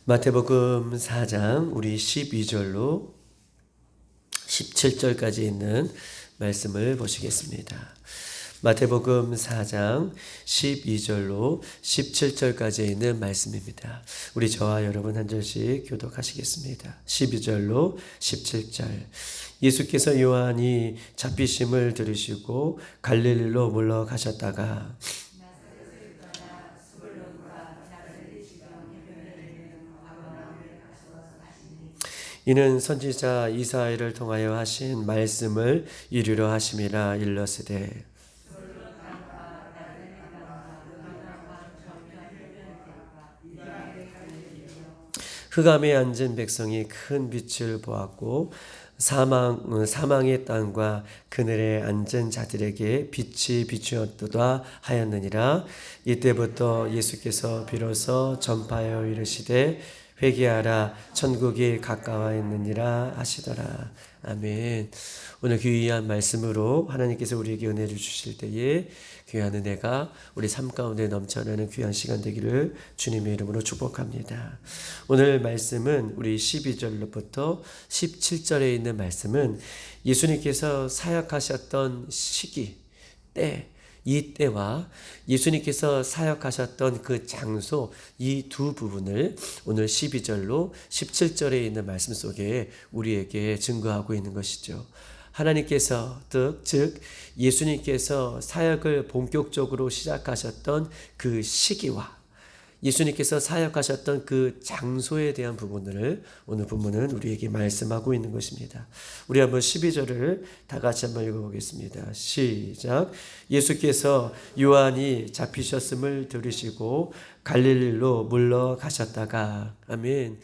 마태복음 4장 우리 12절로 17절까지 있는 말씀을 보시겠습니다. 마태복음 4장 12절로 17절까지 있는 말씀입니다. 우리 저와 여러분 한 절씩 교독하시겠습니다. 12절로 17절. 예수께서 요한이 잡히심을 들으시고 갈릴리로 물러가셨다가 이는 선지자 이사야를 통하여 하신 말씀을 이루려 하심이라 일렀으되 흑암에 앉은 백성이 큰 빛을 보았고 사망의 땅과 그늘에 앉은 자들에게 빛이 비추었도다 하였느니라. 이때부터 예수께서 비로소 전파하여 이르시되 회개하라 천국이 가까워 있느니라 하시더라. 아멘. 오늘 귀한 말씀으로 하나님께서 우리에게 은혜를 주실 때에 귀한 은혜가 우리 삶 가운데 넘쳐나는 귀한 시간 되기를 주님의 이름으로 축복합니다. 오늘 말씀은 우리 12절로부터 17절에 있는 말씀은 예수님께서 사역하셨던 시기, 때, 이 때와 예수님께서 사역하셨던 그 장소, 이 두 부분을 오늘 12절로 17절에 있는 말씀 속에 우리에게 증거하고 있는 것이죠. 하나님께서 즉 예수님께서 사역을 본격적으로 시작하셨던 그 시기와 예수님께서 사역하셨던 그 장소에 대한 부분들을 오늘 본문은 우리에게 말씀하고 있는 것입니다. 우리 한번 12절을 다 같이 한번 읽어보겠습니다. 시작. 예수께서 요한이 잡히셨음을 들으시고 갈릴리로 물러가셨다가 아멘.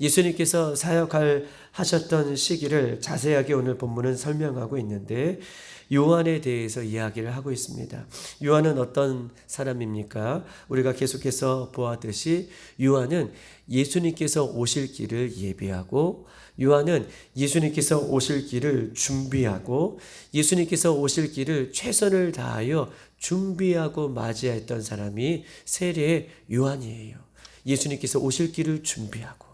예수님께서 사역하셨던 시기를 자세하게 오늘 본문은 설명하고 있는데 요한에 대해서 이야기를 하고 있습니다. 요한은 어떤 사람입니까? 우리가 계속해서 보았듯이 요한은 예수님께서 오실 길을 예비하고 요한은 예수님께서 오실 길을 준비하고 예수님께서 오실 길을 최선을 다하여 준비하고 맞이했던 사람이 세례 요한이에요. 예수님께서 오실 길을 준비하고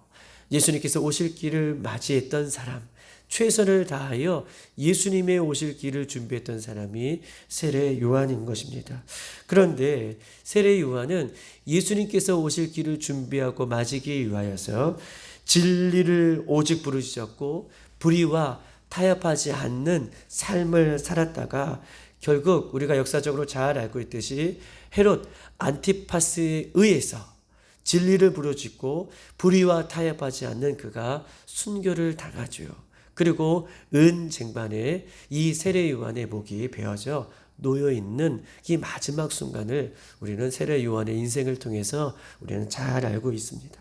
예수님께서 오실 길을 맞이했던 사람, 최선을 다하여 예수님의 오실 길을 준비했던 사람이 세례 요한인 것입니다. 그런데 세례 요한은 예수님께서 오실 길을 준비하고 맞이기 위하여서 진리를 오직 부르셨고 불의와 타협하지 않는 삶을 살았다가 결국 우리가 역사적으로 잘 알고 있듯이 헤롯 안티파스에 의해서 진리를 부르짖고 불의와 타협하지 않는 그가 순교를 당하죠. 그리고 은 쟁반에 이 세례 요한의 목이 베어져 놓여 있는 이 마지막 순간을 우리는 세례 요한의 인생을 통해서 우리는 잘 알고 있습니다.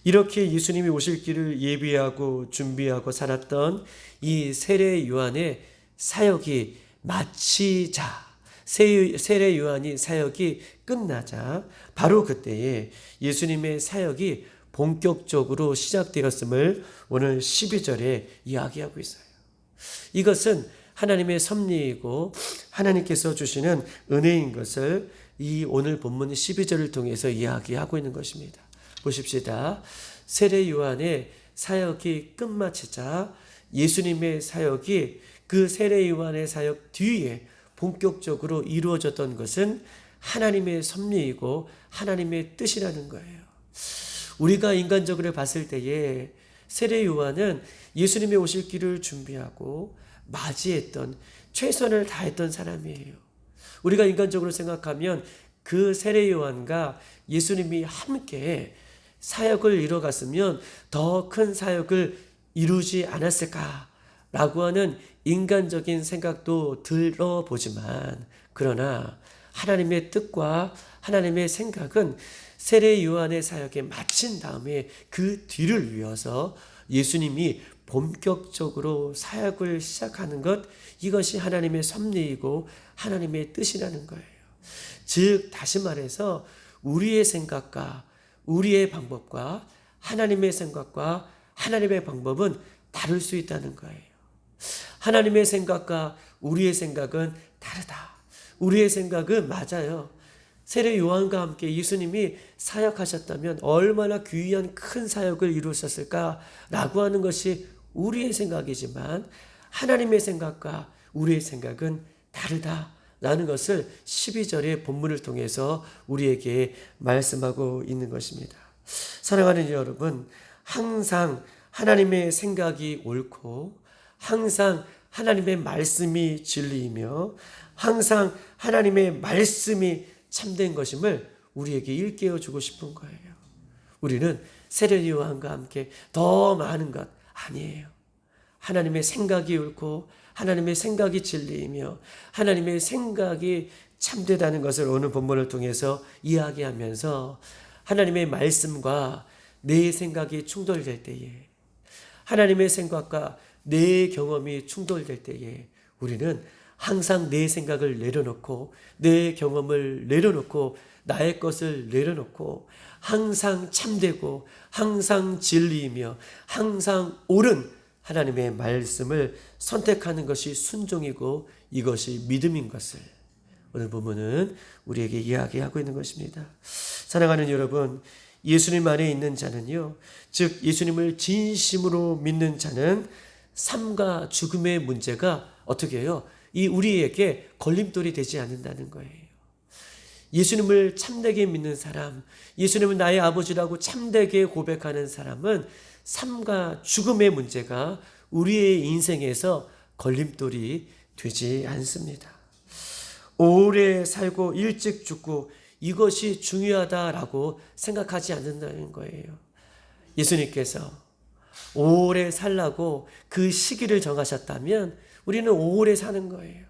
이렇게 예수님이 오실 길을 예비하고 준비하고 살았던 이 세례 요한의 사역이 마치자 세례 요한이 사역이 끝나자 바로 그때에 예수님의 사역이 본격적으로 시작되었음을 오늘 12절에 이야기하고 있어요. 이것은 하나님의 섭리이고 하나님께서 주시는 은혜인 것을 이 오늘 본문 12절을 통해서 이야기하고 있는 것입니다. 보십시다. 세례 요한의 사역이 끝마치자 예수님의 사역이 그 세례 요한의 사역 뒤에 본격적으로 이루어졌던 것은 하나님의 섭리이고 하나님의 뜻이라는 거예요. 우리가 인간적으로 봤을 때에 세례 요한은 예수님의 오실 길을 준비하고 맞이했던 최선을 다했던 사람이에요. 우리가 인간적으로 생각하면 그 세례 요한과 예수님이 함께 사역을 이뤄갔으면 더 큰 사역을 이루지 않았을까라고 하는 인간적인 생각도 들어보지만 그러나 하나님의 뜻과 하나님의 생각은 세례 요한의 사역에 마친 다음에 그 뒤를 이어서 예수님이 본격적으로 사역을 시작하는 것, 이것이 하나님의 섭리이고 하나님의 뜻이라는 거예요. 즉 다시 말해서 우리의 생각과 우리의 방법과 하나님의 생각과 하나님의 방법은 다를 수 있다는 거예요. 하나님의 생각과 우리의 생각은 다르다. 우리의 생각은 맞아요. 세례 요한과 함께 예수님이 사역하셨다면 얼마나 귀한 큰 사역을 이루셨을까라고 하는 것이 우리의 생각이지만 하나님의 생각과 우리의 생각은 다르다라는 것을 12절의 본문을 통해서 우리에게 말씀하고 있는 것입니다. 사랑하는 여러분, 항상 하나님의 생각이 옳고 항상 하나님의 말씀이 진리이며 항상 하나님의 말씀이 참된 것임을 우리에게 일깨워 주고 싶은 거예요. 우리는 세례 요한과 함께 더 많은 것 아니에요. 하나님의 생각이 옳고 하나님의 생각이 진리이며 하나님의 생각이 참되다는 것을 오늘 본문을 통해서 이야기하면서 하나님의 말씀과 내 생각이 충돌될 때에, 하나님의 생각과 내 경험이 충돌될 때에 우리는 항상 내 생각을 내려놓고 내 경험을 내려놓고 나의 것을 내려놓고 항상 참되고 항상 진리이며 항상 옳은 하나님의 말씀을 선택하는 것이 순종이고 이것이 믿음인 것을 오늘 본문은 우리에게 이야기하고 있는 것입니다. 사랑하는 여러분, 예수님 안에 있는 자는요, 즉 예수님을 진심으로 믿는 자는 삶과 죽음의 문제가 어떻게 해요? 이 우리에게 걸림돌이 되지 않는다는 거예요. 예수님을 참되게 믿는 사람, 예수님은 나의 아버지라고 참되게 고백하는 사람은 삶과 죽음의 문제가 우리의 인생에서 걸림돌이 되지 않습니다. 오래 살고 일찍 죽고 이것이 중요하다라고 생각하지 않는다는 거예요. 예수님께서 오래 살라고 그 시기를 정하셨다면 우리는 오래 사는 거예요.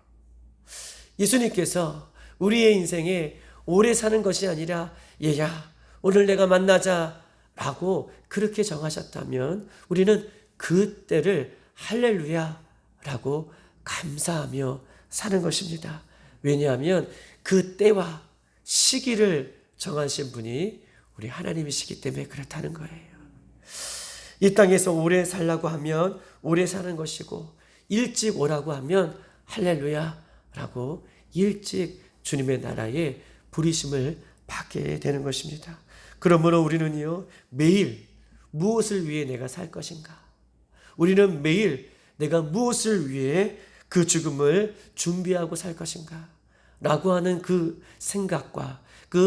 예수님께서 우리의 인생에 오래 사는 것이 아니라 얘야 오늘 내가 만나자라고 그렇게 정하셨다면 우리는 그 때를 할렐루야라고 감사하며 사는 것입니다. 왜냐하면 그 때와 시기를 정하신 분이 우리 하나님이시기 때문에 그렇다는 거예요. 이 땅에서 오래 살라고 하면 오래 사는 것이고 일찍 오라고 하면 할렐루야라고 일찍 주님의 나라에 부르심을 받게 되는 것입니다. 그러므로 우리는요, 매일 무엇을 위해 내가 살 것인가? 우리는 매일 내가 무엇을 위해 그 죽음을 준비하고 살 것인가? 라고 하는 그 생각과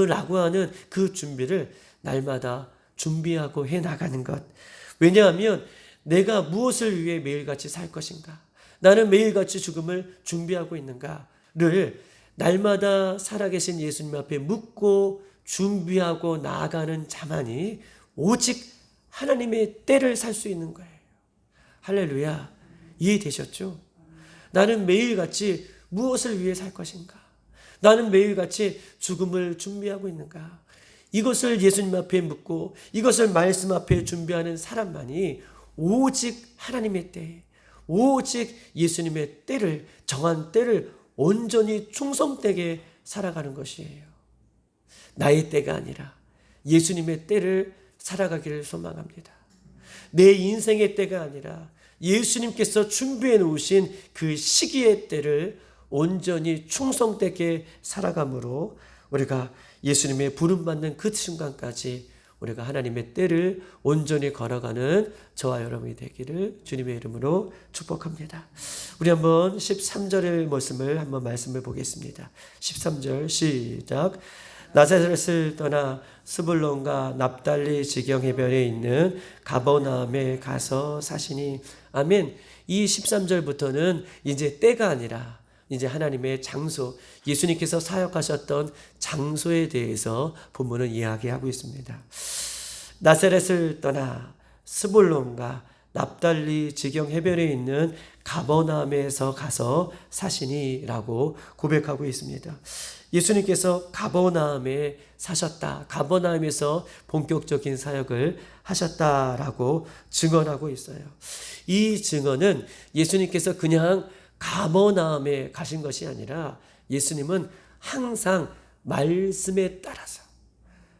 라고 하는 그 준비를 날마다 준비하고 해 나가는 것. 왜냐하면 내가 무엇을 위해 매일같이 살 것인가? 나는 매일같이 죽음을 준비하고 있는가를 날마다 살아계신 예수님 앞에 묻고 준비하고 나아가는 자만이 오직 하나님의 때를 살 수 있는 거예요. 할렐루야. 이해되셨죠? 나는 매일같이 무엇을 위해 살 것인가? 나는 매일같이 죽음을 준비하고 있는가? 이것을 예수님 앞에 묻고 이것을 말씀 앞에 준비하는 사람만이 오직 하나님의 때, 오직 예수님의 때를, 정한 때를 온전히 충성되게 살아가는 것이에요. 나의 때가 아니라 예수님의 때를 살아가기를 소망합니다. 내 인생의 때가 아니라 예수님께서 준비해 놓으신 그 시기의 때를 온전히 충성되게 살아감으로 우리가 예수님의 부름받는 그 순간까지 우리가 하나님의 때를 온전히 걸어가는 저와 여러분이 되기를 주님의 이름으로 축복합니다. 우리 한번 13절의 말씀을 보겠습니다. 13절 시작. 나사렛을 떠나 스불론과 납달리 지경 해변에 있는 가버나움에 가서 사시니. 아멘. 이 13절부터는 이제 때가 아니라 이제 하나님의 장소, 예수님께서 사역하셨던 장소에 대해서 본문은 이야기하고 있습니다. 나사렛을 떠나 스불론과 납달리 지경 해변에 있는 가버나움에서 가서 사시니라고 고백하고 있습니다. 예수님께서 가버나움에 사셨다. 가버나움에서 본격적인 사역을 하셨다라고 증언하고 있어요. 이 증언은 예수님께서 그냥 가버나움에 가신 것이 아니라 예수님은 항상 말씀에 따라서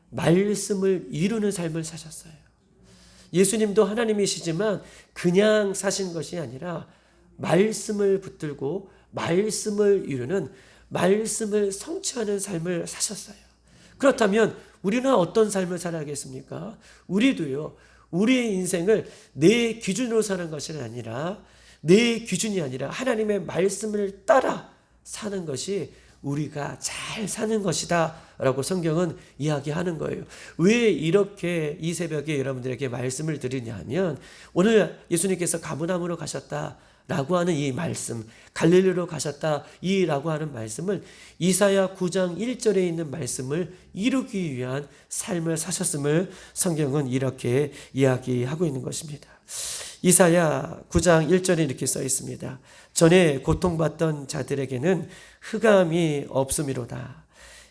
말씀을 이루는 삶을 사셨어요. 예수님도 하나님이시지만 그냥 사신 것이 아니라 말씀을 붙들고 말씀을 이루는, 말씀을 성취하는 삶을 사셨어요. 그렇다면 우리는 어떤 삶을 살아야겠습니까? 우리도요, 우리의 인생을 내 기준으로 사는 것이 아니라, 내 기준이 아니라 하나님의 말씀을 따라 사는 것이 우리가 잘 사는 것이다 라고 성경은 이야기하는 거예요. 왜 이렇게 이 새벽에 여러분들에게 말씀을 드리냐 하면, 오늘 예수님께서 가버나움으로 가셨다 라고 하는 이 말씀, 갈릴리로 가셨다 이라고 하는 말씀을 이사야 9장 1절에 있는 말씀을 이루기 위한 삶을 사셨음을 성경은 이렇게 이야기하고 있는 것입니다. 이사야 9장 1절에 이렇게 써 있습니다. 전에 고통받던 자들에게는 흑암이 없음이로다.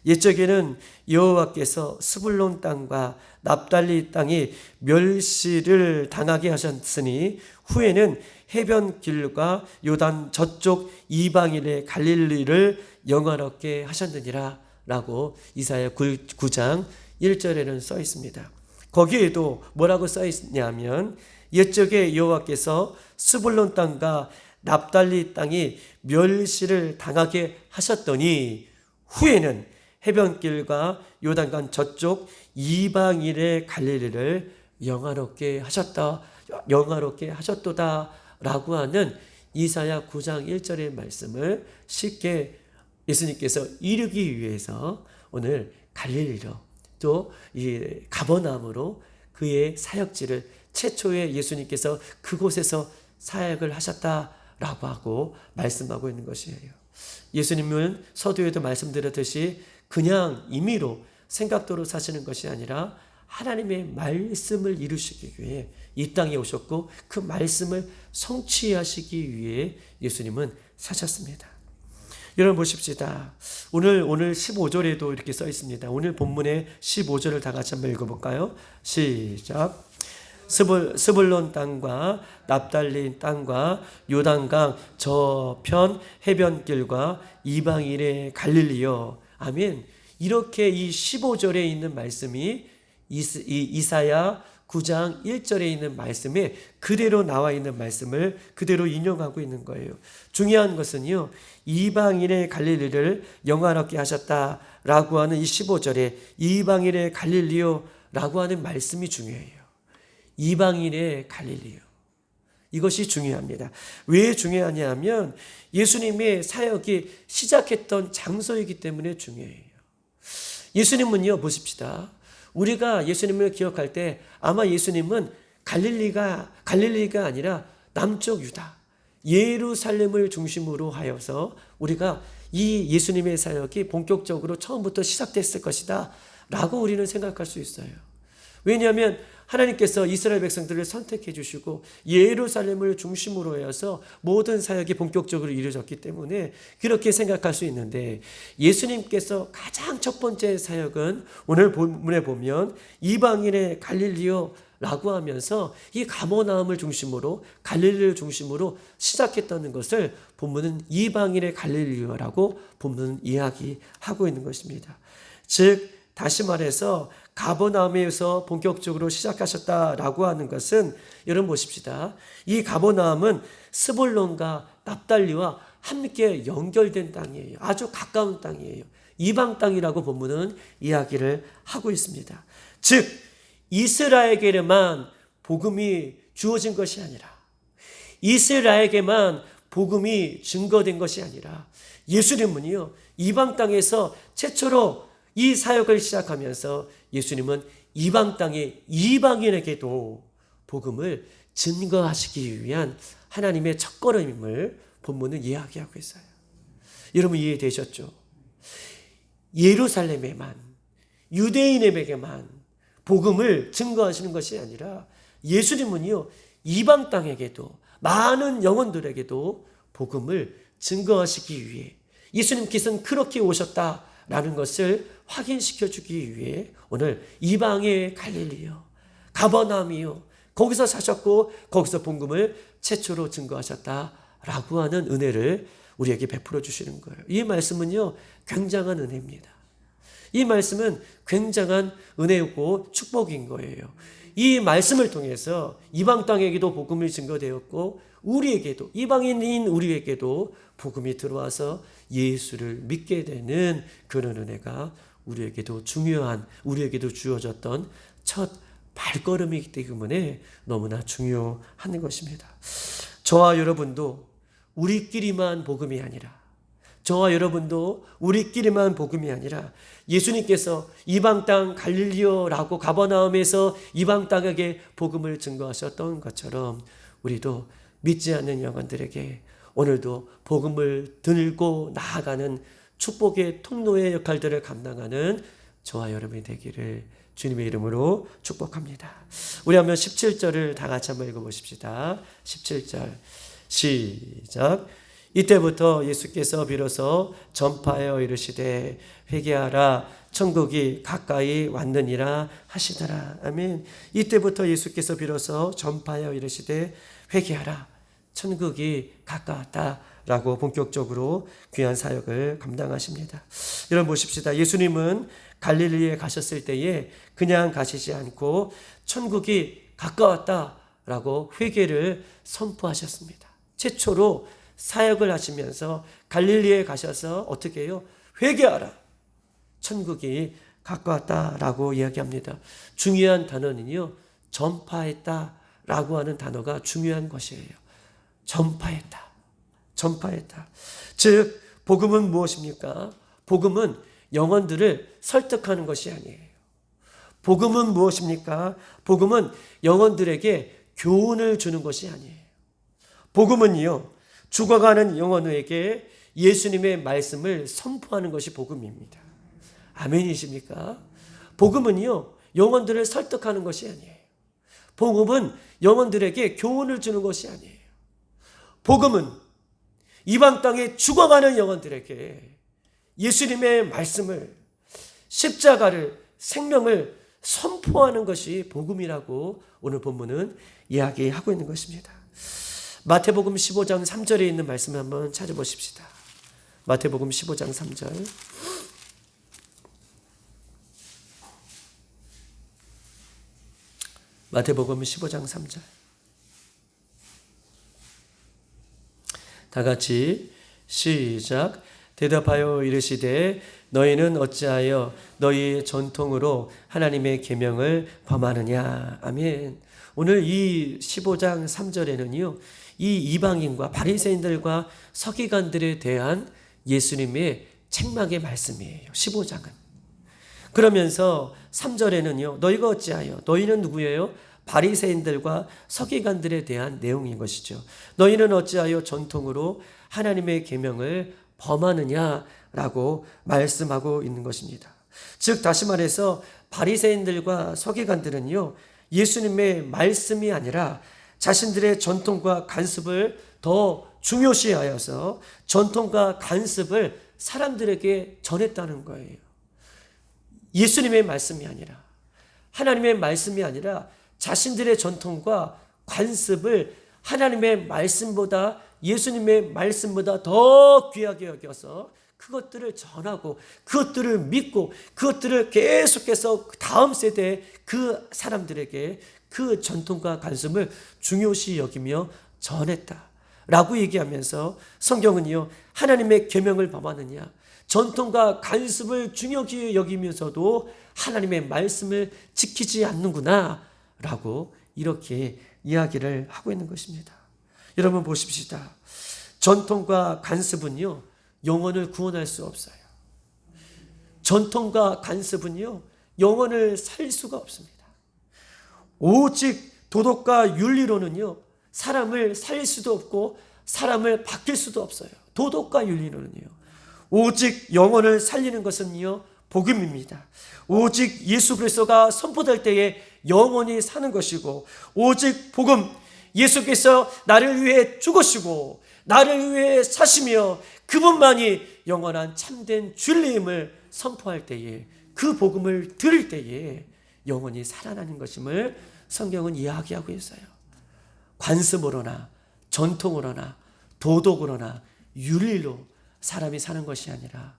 옛적에는 여호와께서 스불론 땅과 납달리 땅이 멸시를 당하게 하셨으니 후에는 해변길과 요단 저쪽 이방인의 갈릴리를 영화롭게 하셨느니라 라고 이사야 9장 1절에는 써 있습니다. 거기에도 뭐라고 써 있냐면, 옛적에 여호와께서 스불론 땅과 납달리 땅이 멸시를 당하게 하셨더니 후에는 해변길과 요단강 저쪽 이방인의 갈릴리를 영화롭게 하셨도다 라고 하는 이사야 9장 1절의 말씀을 쉽게 예수님께서 이루기 위해서 오늘 갈릴리로 또 이 가버나움으로 그의 사역지를 최초에 예수님께서 그곳에서 사역을 하셨다라고 하고 말씀하고 있는 것이에요. 예수님은 서두에도 말씀드렸듯이 그냥 임의로 생각대로 사시는 것이 아니라 하나님의 말씀을 이루시기 위해 이 땅에 오셨고 그 말씀을 성취하시기 위해 예수님은 사셨습니다. 여러분 보십시다. 오늘 15절에도 이렇게 써 있습니다. 오늘 본문의 15절을 다 같이 한번 읽어볼까요? 시작. 스불론 땅과 납달리 땅과 요단강 저편 해변길과 이방인의 갈릴리요. 아멘. 이렇게 이 15절에 있는 말씀이 이사야 9장 1절에 있는 말씀에 그대로 나와 있는 말씀을 그대로 인용하고 있는 거예요. 중요한 것은요, 이방인의 갈릴리를 영화롭게 하셨다라고 하는 이 15절에 이방인의 갈릴리요 라고 하는 말씀이 중요해요. 이방인의 갈릴리요. 이것이 중요합니다. 왜 중요하냐 하면 예수님의 사역이 시작했던 장소이기 때문에 중요해요. 예수님은요, 보십시다. 우리가 예수님을 기억할 때 아마 예수님은 갈릴리가 아니라 남쪽 유다, 예루살렘을 중심으로 하여서 우리가 이 예수님의 사역이 본격적으로 처음부터 시작됐을 것이다 라고 우리는 생각할 수 있어요. 왜냐하면 하나님께서 이스라엘 백성들을 선택해 주시고 예루살렘을 중심으로 해서 모든 사역이 본격적으로 이루어졌기 때문에 그렇게 생각할 수 있는데, 예수님께서 가장 첫 번째 사역은 오늘 본문에 보면 이방인의 갈릴리요라고 하면서 이 가버나움을 중심으로 갈릴리를 중심으로 시작했다는 것을 본문은 이방인의 갈릴리요라고 본문은 이야기하고 있는 것입니다. 즉 다시 말해서 가버나움에서 본격적으로 시작하셨다라고 하는 것은, 여러분 보십시다. 이 가버나움은 스불론과 납달리와 함께 연결된 땅이에요. 아주 가까운 땅이에요. 이방 땅이라고 본문은 이야기를 하고 있습니다. 즉 이스라엘에게만 복음이 주어진 것이 아니라, 이스라엘에게만 복음이 증거된 것이 아니라, 예수님은요 이방 땅에서 최초로 이 사역을 시작하면서 예수님은 이방 땅의 이방인에게도 복음을 증거하시기 위한 하나님의 첫걸음임을 본문은 이야기하고 있어요. 여러분 이해되셨죠? 예루살렘에만, 유대인에게만 복음을 증거하시는 것이 아니라 예수님은요 이방 땅에게도, 많은 영혼들에게도 복음을 증거하시기 위해, 예수님께서는 그렇게 오셨다라는 것을 확인시켜 주기 위해 오늘 이방의 갈릴리요, 가버나움이요, 거기서 사셨고 거기서 복음을 최초로 증거하셨다라고 하는 은혜를 우리에게 베풀어 주시는 거예요. 이 말씀은요 굉장한 은혜입니다. 이 말씀은 굉장한 은혜고 축복인 거예요. 이 말씀을 통해서 이방 땅에게도 복음이 증거되었고 우리에게도, 이방인인 우리에게도 복음이 들어와서 예수를 믿게 되는 그런 은혜가 우리에게도 중요한, 우리에게도 주어졌던 첫 발걸음이기 때문에 너무나 중요한 것입니다. 저와 여러분도 우리끼리만 복음이 아니라, 저와 여러분도 우리끼리만 복음이 아니라 예수님께서 이방 땅 갈릴리오라고 가버나움에서 이방 땅에게 복음을 증거하셨던 것처럼 우리도 믿지 않는 영혼들에게 오늘도 복음을 들고 나아가는 축복의 통로의 역할들을 감당하는 저와 여러분이 되기를 주님의 이름으로 축복합니다. 우리 한번 17절을 다 같이 한번 읽어보십시다. 17절 시작. 이때부터 예수께서 비로소 전파하여 이르시되 회개하라 천국이 가까이 왔느니라 하시더라. 아멘. 이때부터 예수께서 비로소 전파하여 이르시되 회개하라 천국이 가까웠다라고 본격적으로 귀한 사역을 감당하십니다. 여러분 보십시다. 예수님은 갈릴리에 가셨을 때에 그냥 가시지 않고 천국이 가까웠다라고 회개를 선포하셨습니다. 최초로 사역을 하시면서 갈릴리에 가셔서 어떻게 해요? 회개하라. 천국이 가까웠다라고 이야기합니다. 중요한 단어는요, 전파했다라고 하는 단어가 중요한 것이에요. 전파했다. 전파했다. 즉, 복음은 무엇입니까? 복음은 영혼들을 설득하는 것이 아니에요. 복음은 무엇입니까? 복음은 영혼들에게 교훈을 주는 것이 아니에요. 복음은요, 죽어가는 영혼에게 예수님의 말씀을 선포하는 것이 복음입니다. 아멘이십니까? 복음은요, 영혼들을 설득하는 것이 아니에요. 복음은 영혼들에게 교훈을 주는 것이 아니에요. 복음은 이방 땅에 죽어가는 영혼들에게 예수님의 말씀을, 십자가를, 생명을 선포하는 것이 복음이라고 오늘 본문은 이야기하고 있는 것입니다. 마태복음 15장 3절에 있는 말씀을 한번 찾아보십시다. 마태복음 15장 3절. 마태복음 15장 3절. 다 같이 시작. 대답하여 이르시되 너희는 어찌하여 너희의 전통으로 하나님의 계명을 범하느냐. 아멘. 오늘 이 15장 3절에는요. 이 이방인과 바리새인들과 서기관들에 대한 예수님의 책망의 말씀이에요. 15장은. 그러면서 3절에는요. 너희가 어찌하여, 너희는 누구예요? 바리새인들과 서기관들에 대한 내용인 것이죠. 너희는 어찌하여 전통으로 하나님의 계명을 범하느냐라고 말씀하고 있는 것입니다. 즉 다시 말해서 바리새인들과 서기관들은요. 예수님의 말씀이 아니라 자신들의 전통과 관습을 더 중요시하여서 전통과 관습을 사람들에게 전했다는 거예요. 예수님의 말씀이 아니라, 하나님의 말씀이 아니라 자신들의 전통과 관습을 하나님의 말씀보다, 예수님의 말씀보다 더 귀하게 여겨서 그것들을 전하고 그것들을 믿고 그것들을 계속해서 다음 세대에 그 사람들에게 그 전통과 관습을 중요시 여기며 전했다라고 얘기하면서 성경은요, 하나님의 계명을 범하느냐, 전통과 관습을 중요시 여기면서도 하나님의 말씀을 지키지 않는구나 라고 이렇게 이야기를 하고 있는 것입니다. 여러분 보십시다. 전통과 관습은요, 영혼을 구원할 수 없어요. 전통과 관습은요, 영혼을 살릴 수가 없습니다. 오직 도덕과 윤리로는요, 사람을 살릴 수도 없고 사람을 바뀔 수도 없어요. 도덕과 윤리로는요. 오직 영혼을 살리는 것은요, 복음입니다. 오직 예수 그리스도가 선포될 때에 영혼이 사는 것이고, 오직 복음, 예수께서 나를 위해 죽으시고 나를 위해 사시며 그분만이 영원한 참된 진리임을 선포할 때에, 그 복음을 들을 때에 영혼이 살아나는 것임을 성경은 이야기하고 있어요. 관습으로나 전통으로나 도덕으로나 윤리로 사람이 사는 것이 아니라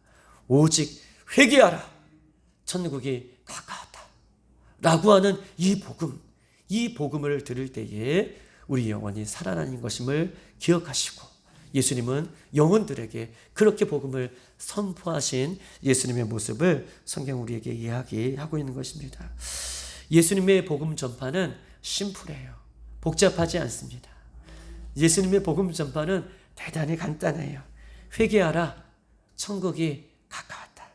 오직 회개하라, 천국이 가까웠다 라고 하는 이 복음을 들을 때에 우리 영혼이 살아나는 것임을 기억하시고 예수님은 영혼들에게 그렇게 복음을 선포하신 예수님의 모습을 성경 우리에게 이야기하고 있는 것입니다. 예수님의 복음 전파는 심플해요. 복잡하지 않습니다. 예수님의 복음 전파는 대단히 간단해요. 회개하라, 천국이 가까웠다.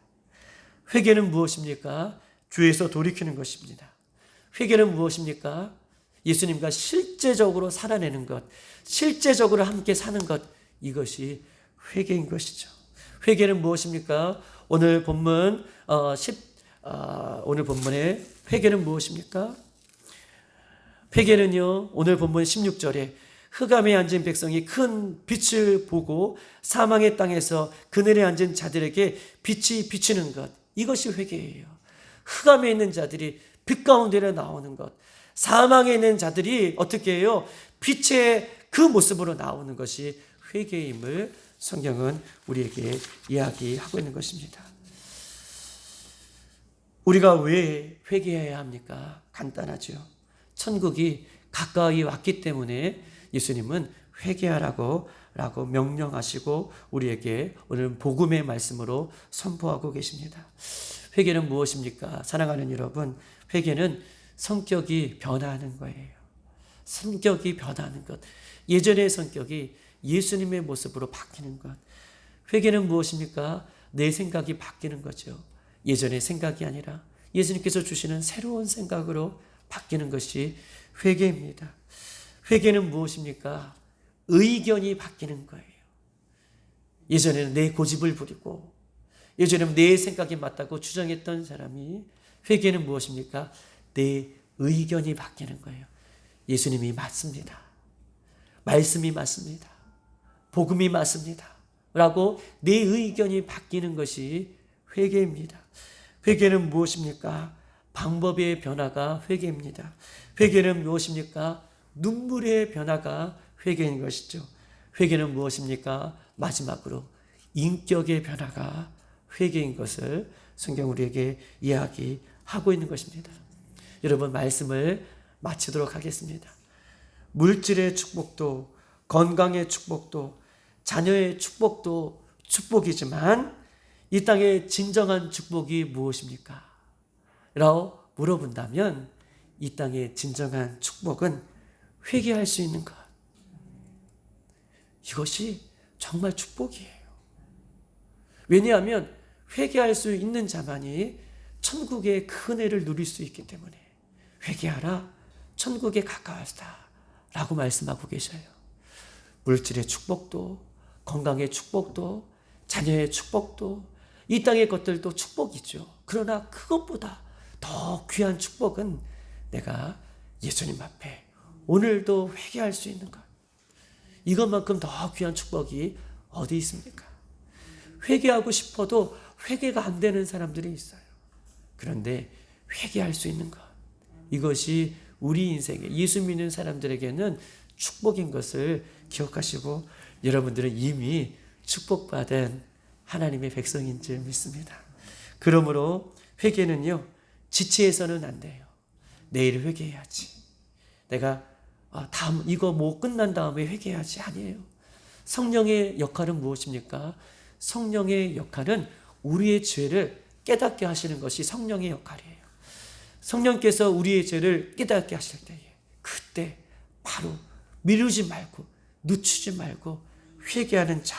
회개는 무엇입니까? 죄에서 돌이키는 것입니다. 회개는 무엇입니까? 예수님과 실제적으로 살아내는 것, 실제적으로 함께 사는 것, 이것이 회개인 것이죠. 회개는 무엇입니까? 오늘 본문 오늘 본문의 회개는 무엇입니까? 회개는요, 오늘 본문 16절에 흑암에 앉은 백성이 큰 빛을 보고 사망의 땅에서 그늘에 앉은 자들에게 빛이 비치는 것, 이것이 회개예요. 흑암에 있는 자들이 빛 가운데로 나오는 것, 사망에 있는 자들이 어떻게 해요? 빛의 그 모습으로 나오는 것이 회개임을 성경은 우리에게 이야기하고 있는 것입니다. 우리가 왜 회개해야 합니까? 간단하죠. 천국이 가까이 왔기 때문에 예수님은 회개하라고 명령하시고 우리에게 오늘 복음의 말씀으로 선포하고 계십니다. 회개는 무엇입니까? 사랑하는 여러분, 회개는 성격이 변화하는 거예요. 성격이 변화하는 것. 예전의 성격이 예수님의 모습으로 바뀌는 것. 회개는 무엇입니까? 내 생각이 바뀌는 거죠. 예전의 생각이 아니라 예수님께서 주시는 새로운 생각으로 바뀌는 것이 회개입니다. 회개는 무엇입니까? 의견이 바뀌는 거예요. 예전에는 내 고집을 부리고 예전에는 내 생각이 맞다고 주장했던 사람이, 회개는 무엇입니까? 내 의견이 바뀌는 거예요. 예수님이 맞습니다. 말씀이 맞습니다. 복음이 맞습니다. 라고 내 의견이 바뀌는 것이 회개입니다. 회개는 무엇입니까? 방법의 변화가 회개입니다. 회개는 무엇입니까? 눈물의 변화가 회개인 것이죠. 회개는 무엇입니까? 마지막으로 인격의 변화가 회개인 것을 성경 우리에게 이야기하고 있는 것입니다. 여러분, 말씀을 마치도록 하겠습니다. 물질의 축복도, 건강의 축복도, 자녀의 축복도 축복이지만 이 땅의 진정한 축복이 무엇입니까? 라고 물어본다면 이 땅의 진정한 축복은 회개할 수 있는 것. 이것이 정말 축복이에요. 왜냐하면 회개할 수 있는 자만이 천국의 큰 은혜를 누릴 수 있기 때문에 회개하라, 천국에 가까웠다 라고 말씀하고 계셔요. 물질의 축복도, 건강의 축복도, 자녀의 축복도, 이 땅의 것들도 축복이죠. 그러나 그것보다 더 귀한 축복은 내가 예수님 앞에 오늘도 회개할 수 있는 것. 이것만큼 더 귀한 축복이 어디 있습니까? 회개하고 싶어도 회개가 안 되는 사람들이 있어요. 그런데 회개할 수 있는 것, 이것이 우리 인생에, 예수 믿는 사람들에게는 축복인 것을 기억하시고, 여러분들은 이미 축복받은 하나님의 백성인 줄 믿습니다. 그러므로 회개는요, 지체해서는 안 돼요. 내일 회개해야지, 내가 다음 이거 뭐 끝난 다음에 회개해야지, 아니에요. 성령의 역할은 무엇입니까? 성령의 역할은 우리의 죄를 깨닫게 하시는 것이 성령의 역할이에요. 성령께서 우리의 죄를 깨닫게 하실 때에 그때 바로 미루지 말고 늦추지 말고 회개하는 자,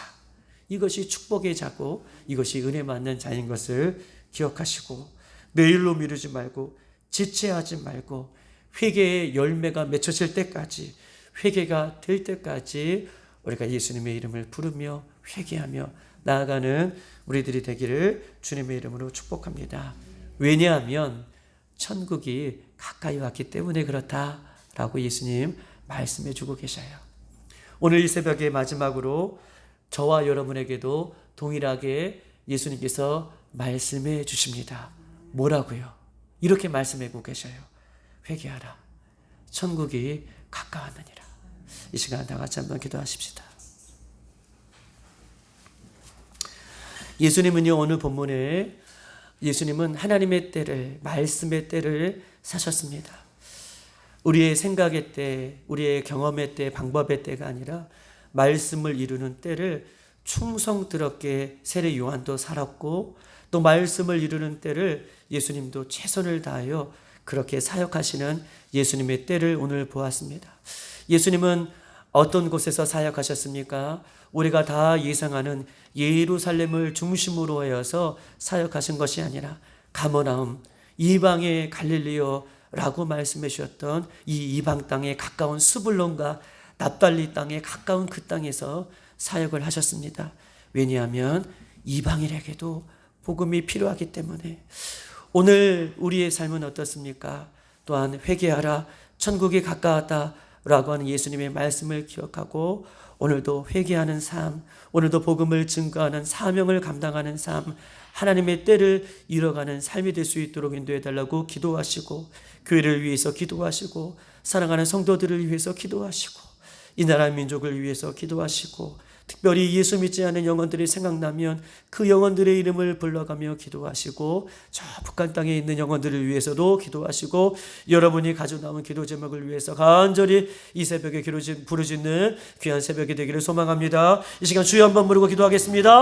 이것이 축복의 자고 이것이 은혜 받는 자인 것을 기억하시고, 내일로 미루지 말고 지체하지 말고 회개의 열매가 맺혀질 때까지, 회개가 될 때까지 우리가 예수님의 이름을 부르며 회개하며 나아가는 우리들이 되기를 주님의 이름으로 축복합니다. 왜냐하면 천국이 가까이 왔기 때문에 그렇다라고 예수님 말씀해 주고 계셔요. 오늘 이 새벽에 마지막으로 저와 여러분에게도 동일하게 예수님께서 말씀해 주십니다. 뭐라고요? 이렇게 말씀하고 계셔요. 회개하라, 천국이 가까웠느니라. 이 시간 다 같이 한번 기도하십시다. 예수님은요, 오늘 본문에 예수님은 하나님의 때를, 말씀의 때를 사셨습니다. 우리의 생각의 때, 우리의 경험의 때, 방법의 때가 아니라 말씀을 이루는 때를 충성스럽게 세례 요한도 살았고, 또 말씀을 이루는 때를 예수님도 최선을 다하여 그렇게 사역하시는 예수님의 때를 오늘 보았습니다. 예수님은 어떤 곳에서 사역하셨습니까? 우리가 다 예상하는 예루살렘을 중심으로 하여서 사역하신 것이 아니라 가버나움, 이방의 갈릴리오라고 말씀해 주셨던 이 이방 땅에 가까운 스불론과 납달리 땅에 가까운 그 땅에서 사역을 하셨습니다. 왜냐하면 이방인에게도 복음이 필요하기 때문에. 오늘 우리의 삶은 어떻습니까? 또한 회개하라, 천국이 가까웠다라고 하는 예수님의 말씀을 기억하고 오늘도 회개하는 삶, 오늘도 복음을 증거하는 사명을 감당하는 삶, 하나님의 때를 이뤄가는 삶이 될 수 있도록 인도해 달라고 기도하시고, 교회를 위해서 기도하시고, 사랑하는 성도들을 위해서 기도하시고, 이 나라 민족을 위해서 기도하시고, 특별히 예수 믿지 않은 영혼들이 생각나면 그 영혼들의 이름을 불러가며 기도하시고, 저 북한 땅에 있는 영혼들을 위해서도 기도하시고, 여러분이 가져 나온 기도 제목을 위해서 간절히 이 새벽에 부르짖는 귀한 새벽이 되기를 소망합니다. 이 시간 주여 한번 부르고 기도하겠습니다.